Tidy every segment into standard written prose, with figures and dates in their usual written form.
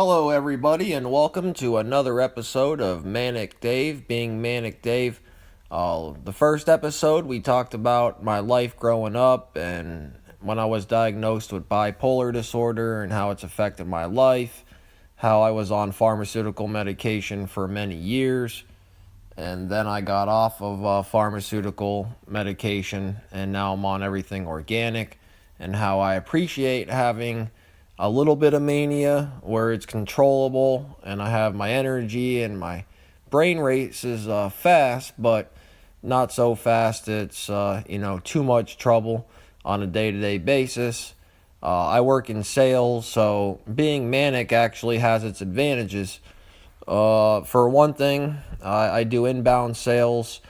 Hello, everybody, and welcome to another episode of Manic Dave, being Manic Dave. The first episode, we talked about my life growing up and when I was diagnosed with bipolar disorder and how it's affected my life, how I was on pharmaceutical medication for many years, and then I got off of pharmaceutical medication, and now I'm on everything organic, and how I appreciate having a little bit of mania where it's controllable and I have my energy and my brain races fast, but not so fast it's too much trouble on a day-to-day basis. I work in sales, so being manic actually has its advantages. For one thing, I do inbound sales.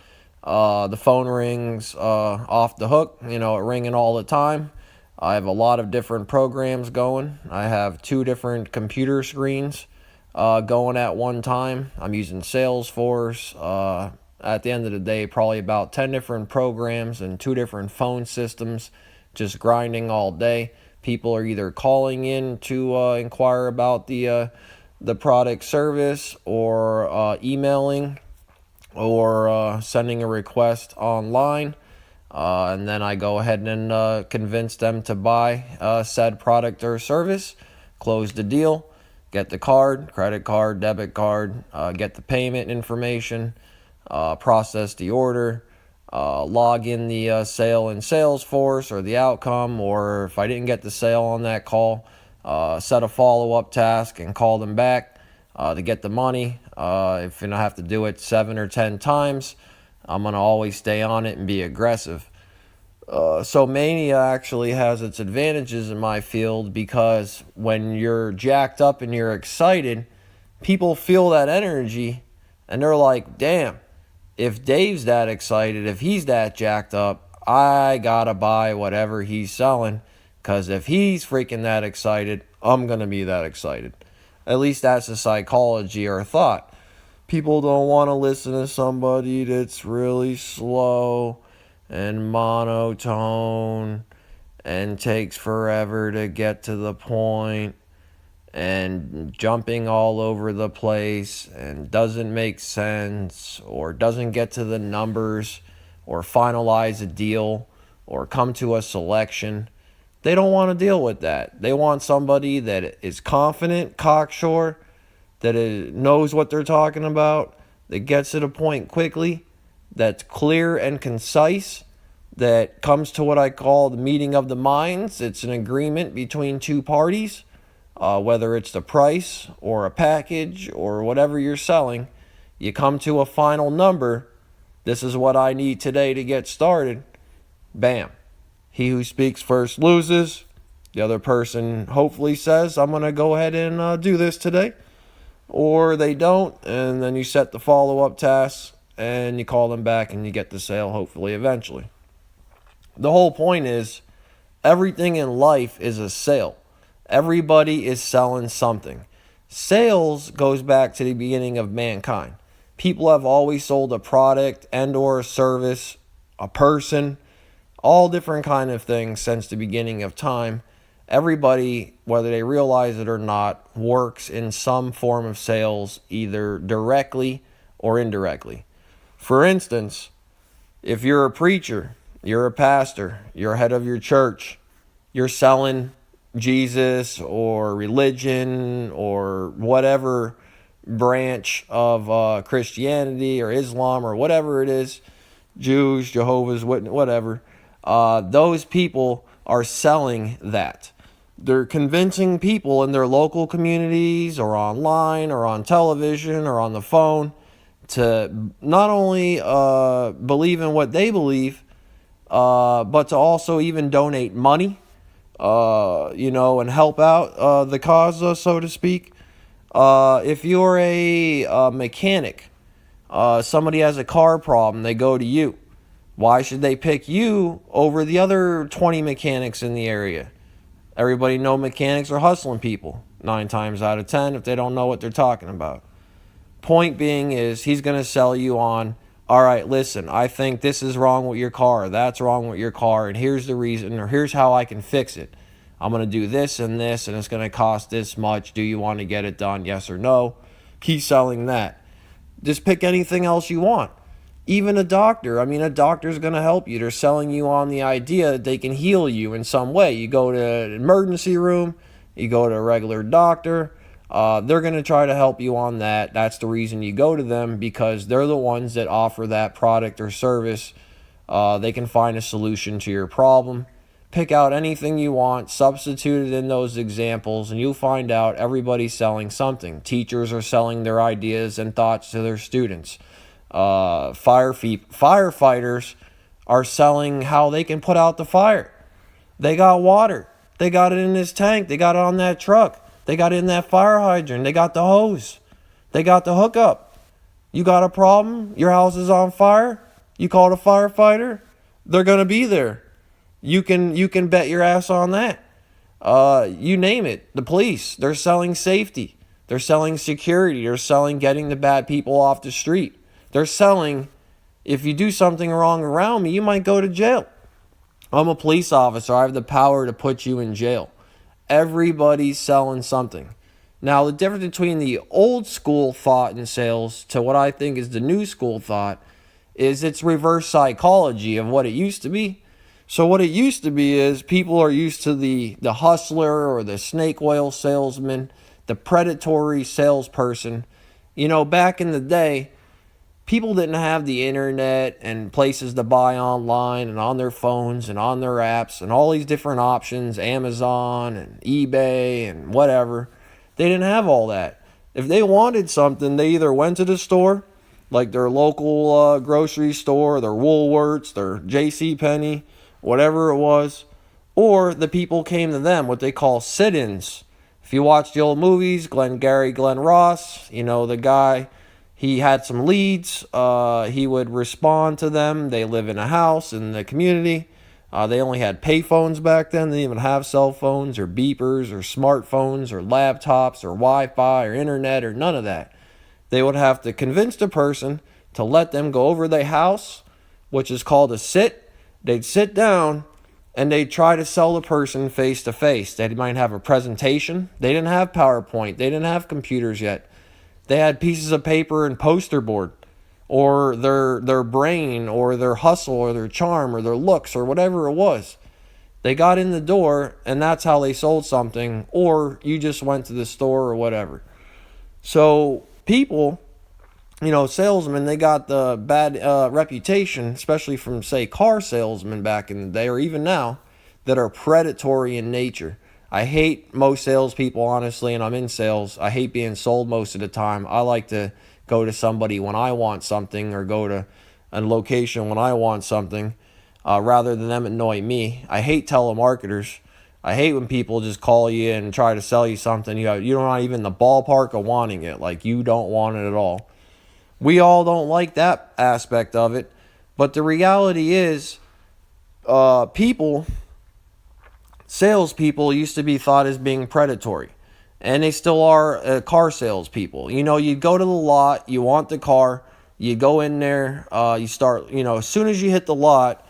The phone rings off the hook, ringing all the time. I have a lot of different programs going. I have 2 different computer screens going at one time. I'm using Salesforce. At the end of the day, probably about 10 different programs and 2 different phone systems, just grinding all day. People are either calling in to inquire about the product service, or emailing, or sending a request online. And then I go ahead and convince them to buy said product or service, close the deal, get the card, credit card, debit card, get the payment information, process the order, log in the sale in Salesforce or the outcome, or if I didn't get the sale on that call, set a follow-up task and call them back to get the money. If I have to do it 7 or 10 times, I'm going to always stay on it and be aggressive. So mania actually has its advantages in my field, because when you're jacked up and you're excited, people feel that energy and they're like, damn, if Dave's that excited, if he's that jacked up, I gotta buy whatever he's selling, because if he's freaking that excited, I'm going to be that excited. At least that's the psychology or thought. People don't want to listen to somebody that's really slow and monotone and takes forever to get to the point and jumping all over the place and doesn't make sense or doesn't get to the numbers or finalize a deal or come to a selection. They don't want to deal with that. They want somebody that is confident, cocksure, that knows what they're talking about, that gets to the point quickly, that's clear and concise, that comes to what I call the meeting of the minds. It's an agreement between 2 parties, whether it's the price or a package or whatever you're selling. You come to a final number. This is what I need today to get started. Bam. He who speaks first loses. The other person hopefully says, I'm going to go ahead and do this today. Or they don't, and then you set the follow-up tasks and you call them back and you get the sale, hopefully, eventually. The whole point is, everything in life is a sale. Everybody is selling something. Sales goes back to the beginning of mankind. People have always sold a product and or a service, a person, all different kind of things since the beginning of time. Everybody, whether they realize it or not, works in some form of sales, either directly or indirectly. For instance, if you're a preacher, you're a pastor, you're head of your church, you're selling Jesus or religion or whatever branch of Christianity or Islam or whatever it is, Jews, Jehovah's Witnesses, whatever, those people are selling that. They're convincing people in their local communities or online or on television or on the phone to not only believe in what they believe, but to also even donate money, and help out the cause, so to speak. If you're a mechanic, somebody has a car problem, they go to you. Why should they pick you over the other 20 mechanics in the area? Everybody know mechanics are hustling people 9 times out of 10 if they don't know what they're talking about. Point being is, he's going to sell you on, all right, listen, I think this is wrong with your car, that's wrong with your car, and here's the reason, or here's how I can fix it. I'm going to do this, and it's going to cost this much. Do you want to get it done? Yes or no? Keep selling that. Just pick anything else you want. Even a doctor. I mean, a doctor's going to help you. They're selling you on the idea that they can heal you in some way. You go to an emergency room, you go to a regular doctor, they're going to try to help you on that. That's the reason you go to them, because they're the ones that offer that product or service. They can find a solution to your problem. Pick out anything you want, substitute it in those examples, and you'll find out everybody's selling something. Teachers are selling their ideas and thoughts to their students. Firefighters are selling how they can put out the fire. They got water. They got it in this tank. They got it on that truck. They got it in that fire hydrant. They got the hose. They got the hookup. You got a problem? Your house is on fire? You called a firefighter? They're going to be there. You can bet your ass on that. You name it. The police, they're selling safety. They're selling security. They're selling getting the bad people off the street. They're selling, if you do something wrong around me, you might go to jail. I'm a police officer. I have the power to put you in jail. Everybody's selling something. Now, the difference between the old school thought in sales to what I think is the new school thought is it's reverse psychology of what it used to be. So what it used to be is people are used to the hustler or the snake oil salesman, the predatory salesperson. You know, back in the day, people didn't have the internet and places to buy online and on their phones and on their apps and all these different options, Amazon and eBay and whatever. They didn't have all that. If they wanted something, they either went to the store, like their local grocery store, their Woolworths, their JCPenney, whatever it was, or the people came to them, what they call sit-ins. If you watch the old movies, Glenn Ross, you know, the guy, he had some leads, he would respond to them. They live in a house in the community. They only had payphones back then. They didn't even have cell phones or beepers or smartphones or laptops or Wi-Fi or internet or none of that. They would have to convince the person to let them go over their house, which is called a sit. They'd sit down and they'd try to sell the person face to face. They might have a presentation. They didn't have PowerPoint. They didn't have computers yet. They had pieces of paper and poster board, or their brain, or their hustle, or their charm, or their looks, or whatever it was. They got in the door, and that's how they sold something, or you just went to the store or whatever. So people, you know, salesmen, they got the bad reputation, especially from, say, car salesmen back in the day, or even now, that are predatory in nature. I hate most salespeople, honestly, and I'm in sales. I hate being sold most of the time. I like to go to somebody when I want something, or go to a location when I want something, rather than them annoy me. I hate telemarketers. I hate when people just call you and try to sell you something. You're not even in the ballpark of wanting it. Like, you don't want it at all. We all don't like that aspect of it. But the reality is, salespeople used to be thought as being predatory. And they still are car salespeople. You know, you go to the lot, you want the car, you go in there, you start, you know, as soon as you hit the lot,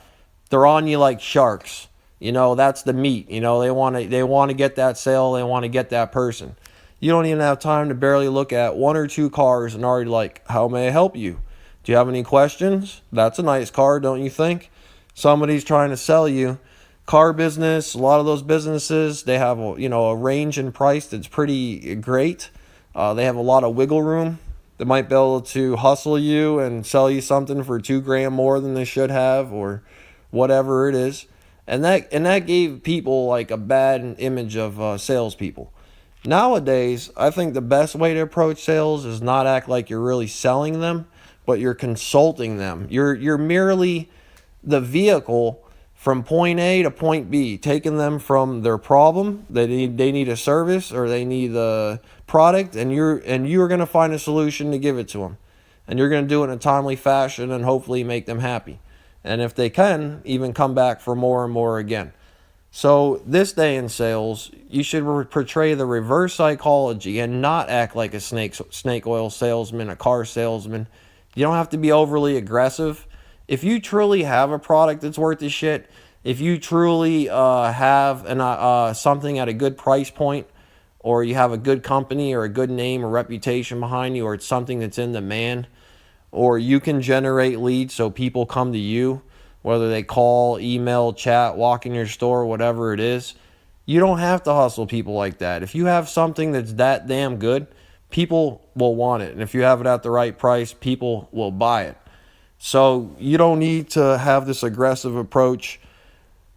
they're on you like sharks. You know, that's the meat. You know, they want to get that sale, they want to get that person. You don't even have time to barely look at one or two cars and already like, how may I help you? Do you have any questions? That's a nice car, don't you think? Somebody's trying to sell you. Car business, a lot of those businesses, they have a range in price that's pretty great. They have a lot of wiggle room. They might be able to hustle you and sell you something for $2,000 more than they should have, or whatever it is. And that gave people like a bad image of salespeople. Nowadays, I think the best way to approach sales is not act like you're really selling them, but you're consulting them. You're merely the vehicle from point A to point B, taking them from their problem, they need a service or they need a product, and you're going to find a solution to give it to them. And you're going to do it in a timely fashion and hopefully make them happy. And if they can, even come back for more and more again. So this day in sales, you should portray the reverse psychology and not act like a snake oil salesman, a car salesman. You don't have to be overly aggressive. If you truly have a product that's worth the shit, If you truly have something at a good price point, or you have a good company or a good name or reputation behind you, or it's something that's in demand, or you can generate leads so people come to you, whether they call, email, chat, walk in your store, whatever it is, you don't have to hustle people like that. If you have something that's that damn good, people will want it. And if you have it at the right price, people will buy it. So you don't need to have this aggressive approach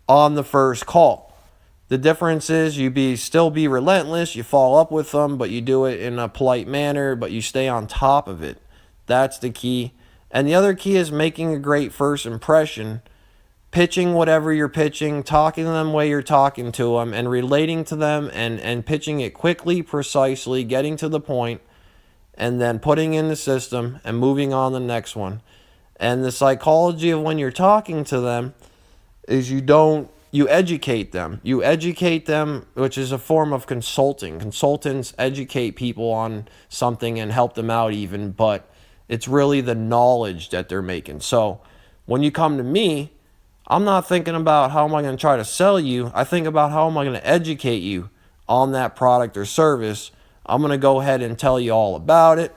on the first call. The difference is you still be relentless, you follow up with them, but you do it in a polite manner, but you stay on top of it. That's the key. And the other key is making a great first impression, pitching whatever you're pitching, talking to them the way you're talking to them, and relating to them, and pitching it quickly, precisely, getting to the point, and then putting in the system and moving on to the next one. And the psychology of when you're talking to them is you educate them. You educate them, which is a form of consulting. Consultants educate people on something and help them out even, but it's really the knowledge that they're making. So when you come to me, I'm not thinking about how am I going to try to sell you. I think about how am I going to educate you on that product or service. I'm going to go ahead and tell you all about it.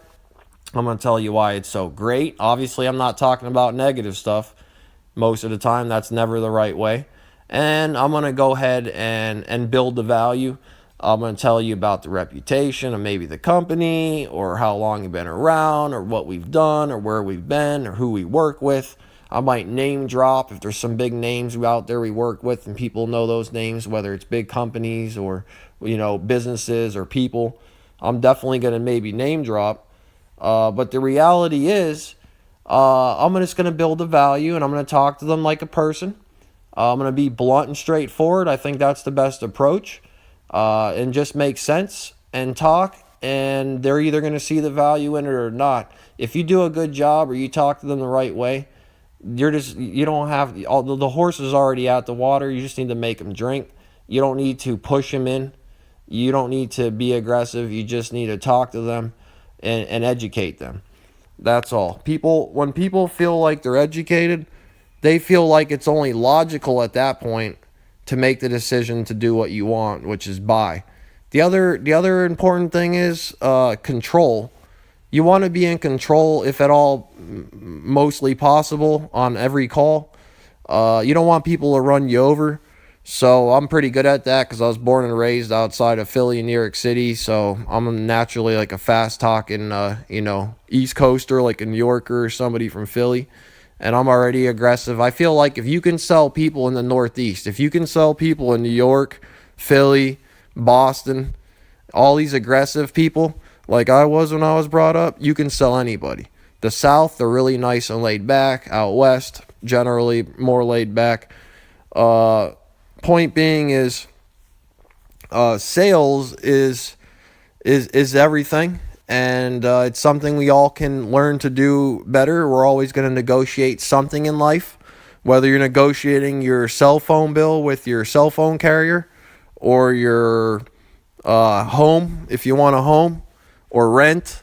I'm going to tell you why it's so great. Obviously, I'm not talking about negative stuff. Most of the time, that's never the right way. And I'm going to go ahead and build the value. I'm going to tell you about the reputation of maybe the company, or how long you've been around, or what we've done, or where we've been, or who we work with. I might name drop if there's some big names out there we work with and people know those names, whether it's big companies or, businesses or people. I'm definitely going to maybe name drop. But the reality is, I'm just going to build a value, and I'm going to talk to them like a person. I'm going to be blunt and straightforward. I think that's the best approach. And just make sense and talk, and they're either going to see the value in it or not. If you do a good job or you talk to them the right way, you don't have, the horse is already out the water. You just need to make them drink. You don't need to push them in. You don't need to be aggressive. You just need to talk to them and educate them. That's all. When people feel like they're educated, they feel like it's only logical at that point to make the decision to do what you want, which is buy. The other important thing is control. You want to be in control, if at all mostly possible, on every call. You don't want people to run you over. So I'm pretty good at that because I was born and raised outside of Philly, New York City. So I'm naturally like a fast talking, East Coaster, like a New Yorker or somebody from Philly. And I'm already aggressive. I feel like if you can sell people in the Northeast, if you can sell people in New York, Philly, Boston, all these aggressive people, like I was when I was brought up, you can sell anybody. The South, they're really nice and laid back. Out West, generally more laid back. Point being is, sales is everything, and it's something we all can learn to do better. We're always going to negotiate something in life, whether you're negotiating your cell phone bill with your cell phone carrier, or your home, if you want a home, or rent,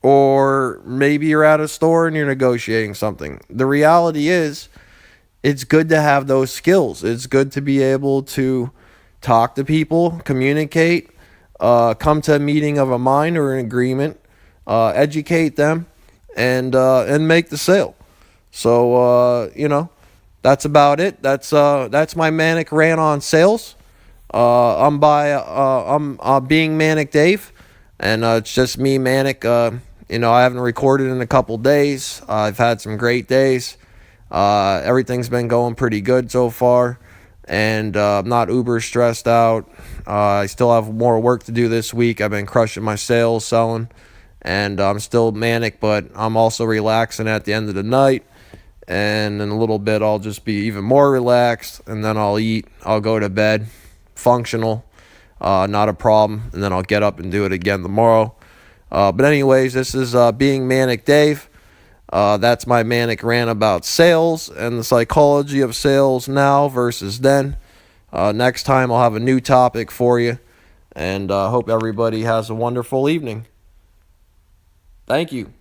or maybe you're at a store and you're negotiating something. The reality is, it's good to have those skills. It's good to be able to talk to people, communicate, come to a meeting of a mind or an agreement, educate them, and make the sale. So that's about it. That's my manic rant on sales. I'm being Manic Dave, and it's just me, Manic. I haven't recorded in a couple days. I've had some great days. Everything's been going pretty good so far, and I'm not uber stressed out. I still have more work to do this week. I've been crushing my sales, selling, and I'm still manic, but I'm also relaxing at the end of the night. And in a little bit, I'll just be even more relaxed, and then I'll eat. I'll go to bed, functional, not a problem, and then I'll get up and do it again tomorrow. But anyways, this is being Manic Dave. That's my manic rant about sales and the psychology of sales now versus then. Next time I'll have a new topic for you, and hope everybody has a wonderful evening. Thank you.